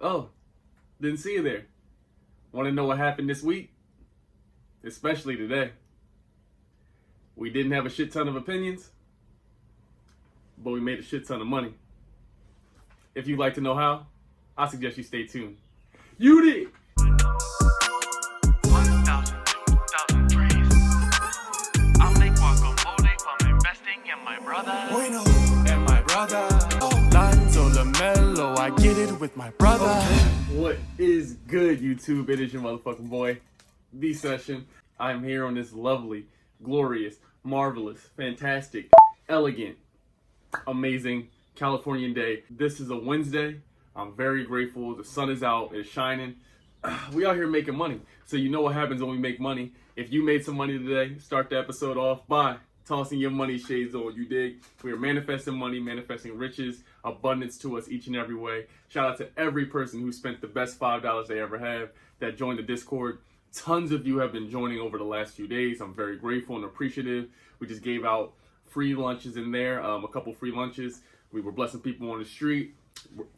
Oh, didn't see you there. Want to know what happened this week? Especially today. We didn't have a shit ton of opinions, but we made a shit ton of money. If you'd like to know how, I suggest you stay tuned. You did! 1,000, 2,000 trees. I'll make guacamole from investing in my brother. Bueno. And my brother. Lanzo Lamello, I get it with my brother. What is good, YouTube? It is your motherfucking boy, The Session. I'm here on this lovely, glorious, marvelous, fantastic, elegant, amazing Californian day. This is a Wednesday. I'm very grateful. The sun is out. It's shining. We out here making money. So you know what happens when we make money. If you made some money today, start the episode off by tossing your money shades on. You dig? We are manifesting money, manifesting riches, abundance to us each and every way. Shout out to every person who spent the best $5 they ever have, that joined the Discord. Tons of you have been joining over the last few days. I'm very grateful and appreciative. We just gave out free lunches in there, a couple free lunches. We were blessing people on the street.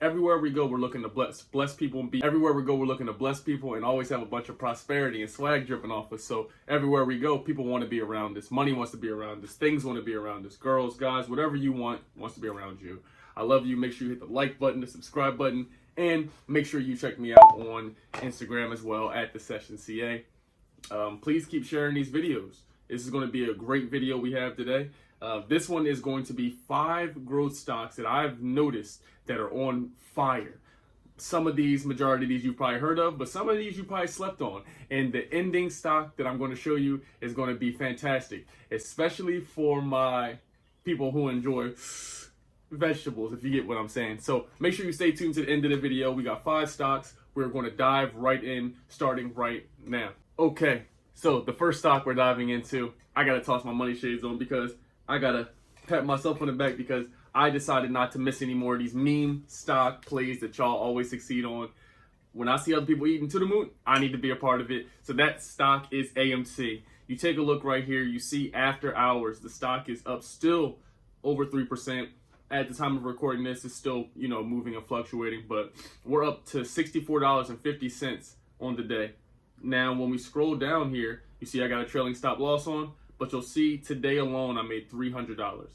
Everywhere we go, we're looking to bless people, and everywhere we go, we're looking to bless people and always have a bunch of prosperity and swag dripping off us. So everywhere we go, people want to be around us. Money wants to be around us. Things want to be around us. Girls, guys, whatever you want wants to be around you. I love you. Make sure you hit the like button, the subscribe button, and make sure you check me out on Instagram as well at The Session CA. Please keep sharing these videos. This is going to be a great video we have today. This one is going to be 5 growth stocks that I've noticed that are on fire. Some of these, majority of these you've probably heard of, but some of these you probably slept on. And the ending stock that I'm going to show you is going to be fantastic, especially for my people who enjoy vegetables, if you get what I'm saying. So make sure you stay tuned to the end of the video. We got 5 stocks. We're going to dive right in, starting right now. Okay, so the first stock we're diving into, I got to toss my money shades on because I got to pat myself on the back because I decided not to miss any more of these meme stock plays that y'all always succeed on. When I see other people eating to the moon, I need to be a part of it. So that stock is AMC. You take a look right here. You see after hours, the stock is up still over 3%. At the time of recording this, it's still, moving and fluctuating, but we're up to $64.50 on the day. Now, when we scroll down here, you see I got a trailing stop loss on, but you'll see today alone I made $300.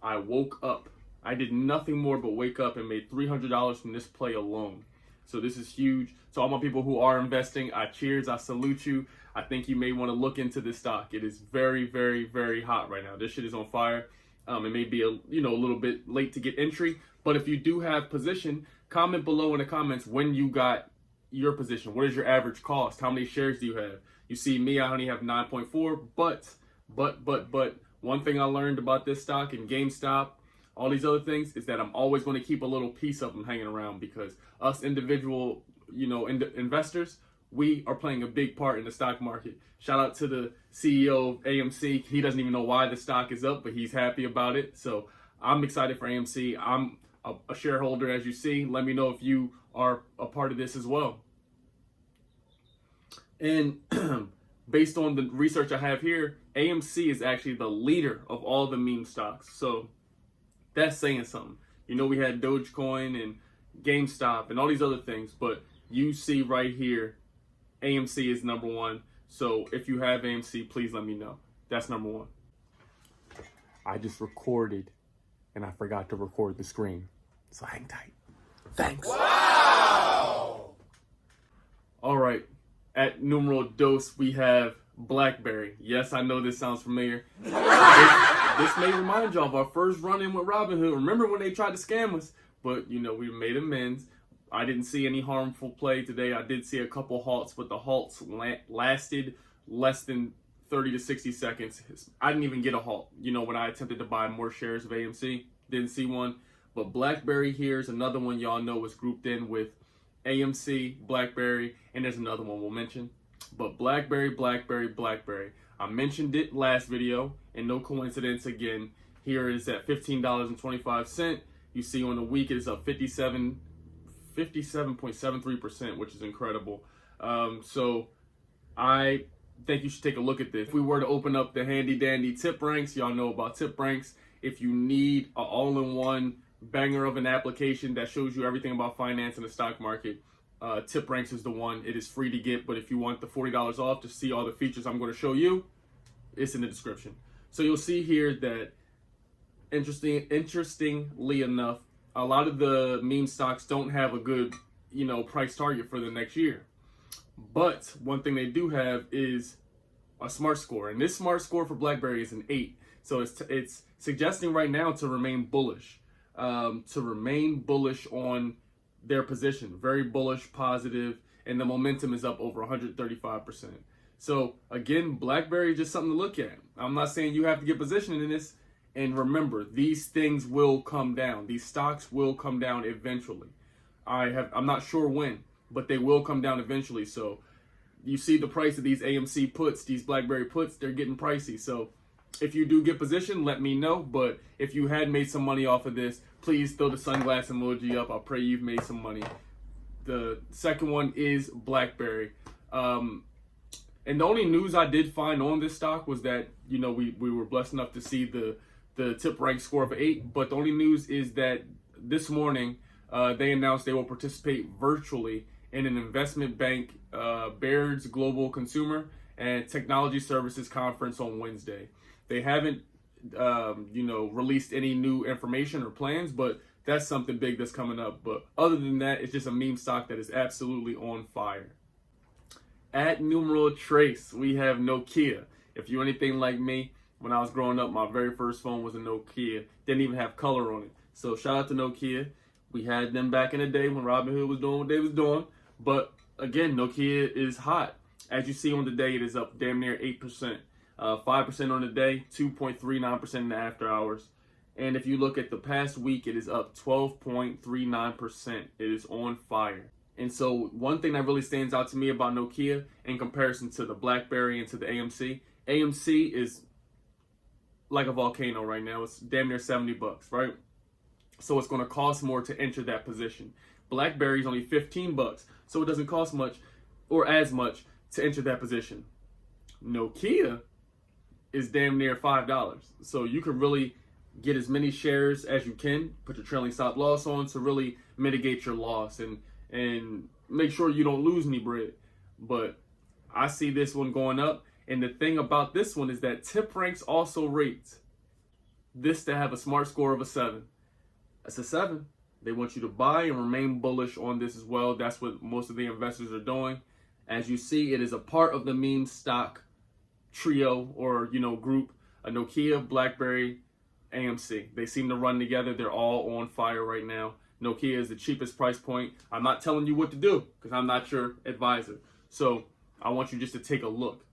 I woke up. I did nothing more but wake up and made $300 from this play alone. So this is huge. To all my people who are investing, I cheers, I salute you. I think you may want to look into this stock. It is very, very, very hot right now. This shit is on fire. It may be a little bit late to get entry, but if you do have position, comment below in the comments when you got your position. What is your average cost? How many shares do you have? You see me, I only have 9.4, but one thing I learned about this stock and GameStop, all these other things, is that I'm always going to keep a little piece of them hanging around because us individual, investors, we are playing a big part in the stock market. Shout out to the CEO of AMC. He doesn't even know why the stock is up, but he's happy about it. So I'm excited for AMC. I'm a shareholder, as you see. Let me know if you are a part of this as well. And based on the research I have here, AMC is actually the leader of all the meme stocks. So that's saying something. We had Dogecoin and GameStop and all these other things, but you see right here, AMC is number 1. So if you have AMC, please let me know. That's number 1. I just recorded and I forgot to record the screen. So hang tight. Thanks. Wow! All right. At numero dos, we have Blackberry. Yes, I know this sounds familiar. This may remind y'all of our first run-in with Robinhood. Remember when they tried to scam us? But, we made amends. I didn't see any harmful play today. I did see a couple halts, but the halts lasted less than 30 to 60 seconds. I didn't even get a halt. When I attempted to buy more shares of AMC, didn't see one. But Blackberry here is another one y'all know was grouped in with AMC, Blackberry, and there's another one we'll mention. But Blackberry. I mentioned it last video, and no coincidence again. Here it is at $15.25. You see on the week it is up 57.73%, which is incredible. So I think you should take a look at this. If we were to open up the handy dandy tip ranks, y'all know about tip ranks. If you need an all-in-one banger of an application that shows you everything about finance and the stock market. TipRanks is the one. It is free to get, but if you want the $40 off to see all the features I'm going to show you, it's in the description. So you'll see here that interestingly enough, a lot of the meme stocks don't have a good, price target for the next year. But one thing they do have is a smart score, and this smart score for Blackberry is an 8. So it's suggesting right now to remain bullish, on their position, very bullish, positive, and the momentum is up over 135%. So again, Blackberry is just something to look at. I'm not saying you have to get positioned in this. And remember, these things will come down. These stocks will come down eventually. I'm not sure when, but they will come down eventually. So you see the price of these AMC puts, these Blackberry puts, they're getting pricey. So if you do get positioned, let me know. But if you had made some money off of this, please throw the sunglass emoji up. I pray you've made some money. The second one is Blackberry. And the only news I did find on this stock was that, we were blessed enough to see the TipRank score of 8. But the only news is that this morning they announced they will participate virtually in an investment bank, Baird's Global Consumer and Technology Services Conference on Wednesday. They haven't, released any new information or plans, but that's something big that's coming up. But other than that, it's just a meme stock that is absolutely on fire. At numeral trace, we have Nokia. If you're anything like me, when I was growing up, my very first phone was a Nokia. Didn't even have color on it. So shout out to Nokia. We had them back in the day when Robinhood was doing what they was doing. But again, Nokia is hot. As you see on the day, it is up damn near 8%. 5% on the day, 2.39% in the after hours. And if you look at the past week, it is up 12.39%. It is on fire. And so one thing that really stands out to me about Nokia in comparison to the Blackberry and to the AMC, AMC is like a volcano right now. It's damn near $70, right? So it's going to cost more to enter that position. Blackberry is only $15, so it doesn't cost much or as much to enter that position. Nokia is damn near $5, so you can really get as many shares as you can, put your trailing stop loss on to really mitigate your loss and make sure you don't lose any bread. But I see this one going up, and the thing about this one is that TipRanks also rates this to have a smart score of a 7. That's a 7. They want you to buy and remain bullish on this as well. That's what most of the investors are doing. As you see, it is a part of the meme stock trio or group, a Nokia, Blackberry, AMC. They seem to run together. They're all on fire right now. Nokia is the cheapest price point. I'm not telling you what to do because I'm not your advisor. So I want you just to take a look.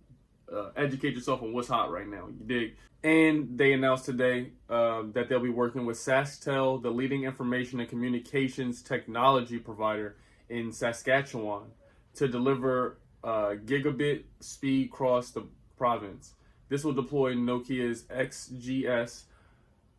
Educate yourself on what's hot right now. You dig? And they announced today that they'll be working with SaskTel, the leading information and communications technology provider in Saskatchewan, to deliver gigabit speed across the province. This will deploy Nokia's XGS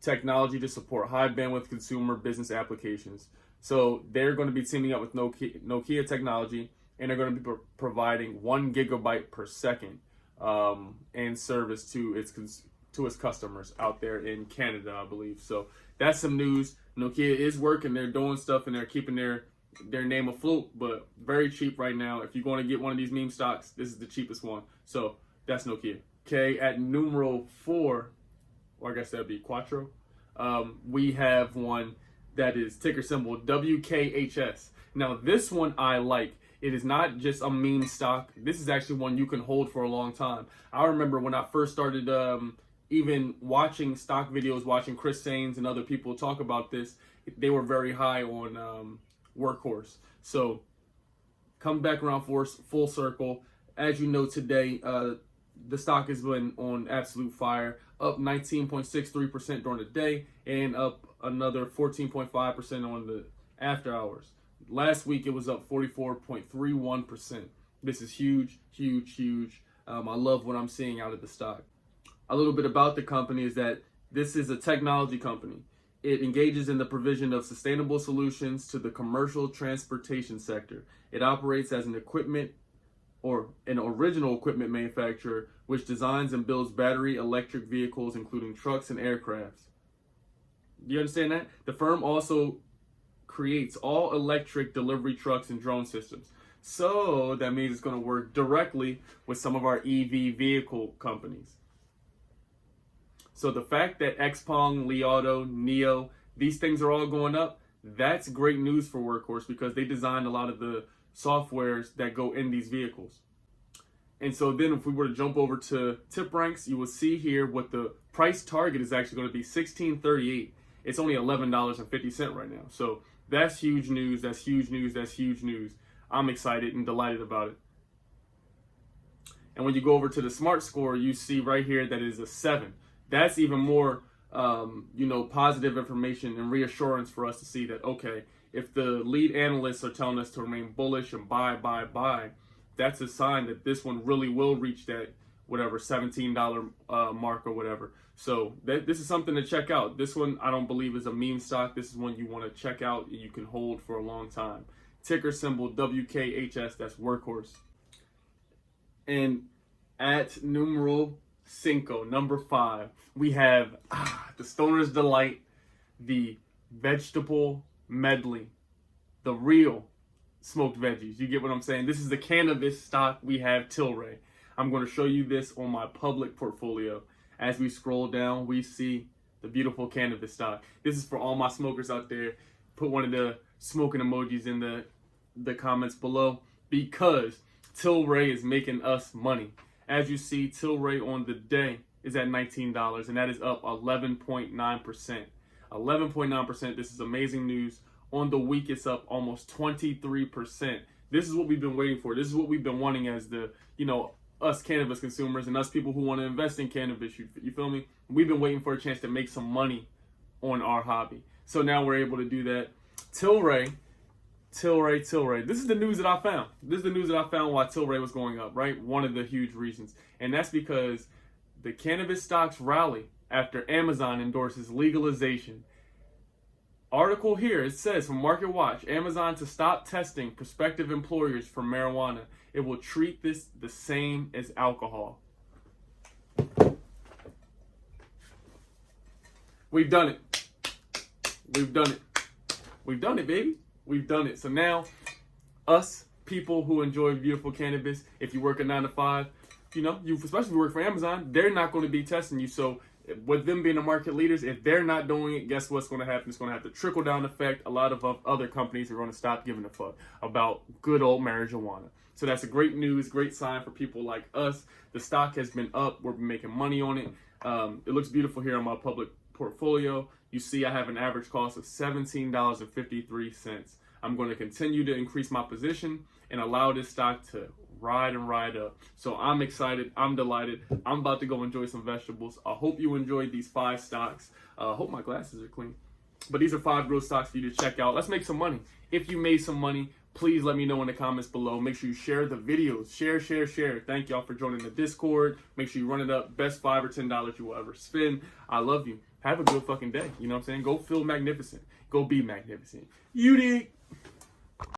technology to support high bandwidth consumer business applications. So they're going to be teaming up with Nokia technology, and they're going to be providing 1 gigabyte per second and service to its customers out there in Canada, I believe. So that's some news. Nokia is working. They're doing stuff, and they're keeping their name afloat, but very cheap right now. If you're going to get one of these meme stocks, this is the cheapest one. So that's Nokia. Okay, at numeral 4, or I guess that'd be Quattro, we have one that is ticker symbol WKHS. Now this one I like. It is not just a meme stock. This is actually one you can hold for a long time. I remember when I first started even watching stock videos, watching Chris Sains and other people talk about this, they were very high on Workhorse. So come back around full circle. As you know, today, the stock has been on absolute fire, up 19.63% during the day and up another 14.5% on the after hours. Last week, it was up 44.31%. This is huge, huge, huge. I love what I'm seeing out of the stock. A little bit about the company is that this is a technology company. It engages in the provision of sustainable solutions to the commercial transportation sector. It operates as an original equipment manufacturer which designs and builds battery electric vehicles, including trucks and aircrafts. Do you understand that? The firm also creates all electric delivery trucks and drone systems. So that means it's going to work directly with some of our EV vehicle companies. So the fact that Xpeng, Li Auto, Neo, these things are all going up, that's great news for Workhorse because they designed a lot of the softwares that go in these vehicles. And so then if we were to jump over to tip ranks, you will see here what the price target is actually going to be $16.38. It's only $11.50 right now. So that's huge news. That's huge news. That's huge news. I'm excited and delighted about it. And when you go over to the smart score, you see right here that it is a 7. That's even more, positive information and reassurance for us to see that, okay, if the lead analysts are telling us to remain bullish and buy, that's a sign that this one really will reach that whatever $17 mark or whatever. So this is something to check out. This one I don't believe is a meme stock. This is one you want to check out and you can hold for a long time. Ticker symbol WKHS. That's Workhorse. And at numero 5, number 5, we have the Stoner's Delight, the vegetable medley, the real smoked veggies. You get what I'm saying? This is the cannabis stock. We have Tilray. I'm going to show you this on my public portfolio. As we scroll down, we see the beautiful cannabis stock. This is for all my smokers out there. Put one of the smoking emojis in the comments below because Tilray is making us money. As you see, Tilray on the day is at $19, and that is up 11.9%. 11.9%. This is amazing news. On the week, it's up almost 23%. This is what we've been waiting for. This is what we've been wanting as the, us cannabis consumers and us people who want to invest in cannabis. You feel me? We've been waiting for a chance to make some money on our hobby. So now we're able to do that. Tilray. This is the news that I found. This is the news that I found why Tilray was going up, right? One of the huge reasons. And that's because the cannabis stocks rally after Amazon endorses legalization. Article here, it says from Market Watch, Amazon to stop testing prospective employers for marijuana. It will treat this the same as alcohol. We've done it. We've done it. We've done it, baby. We've done it. So now, us people who enjoy beautiful cannabis, if you work a 9 to 5, you especially if you work for Amazon, they're not going to be testing you. So with them being the market leaders, if they're not doing it, guess what's going to happen? It's going to have the trickle down effect. A lot of other companies are going to stop giving a fuck about good old marijuana. So that's a great news, great sign for people like us. The stock has been up. We're making money on it. It looks beautiful here on my public portfolio. You see I have an average cost of $17.53. I'm going to continue to increase my position and allow this stock to ride and ride up. So I'm excited. I'm delighted. I'm about to go enjoy some vegetables. I hope you enjoyed these 5 stocks. I hope my glasses are clean. But these are 5 growth stocks for you to check out. Let's make some money. If you made some money, please let me know in the comments below. Make sure you share the videos. Share. Thank y'all for joining the Discord. Make sure you run it up. Best $5 or $10 you will ever spend. I love you. Have a good fucking day. You know what I'm saying? Go feel magnificent. Go be magnificent. You dig?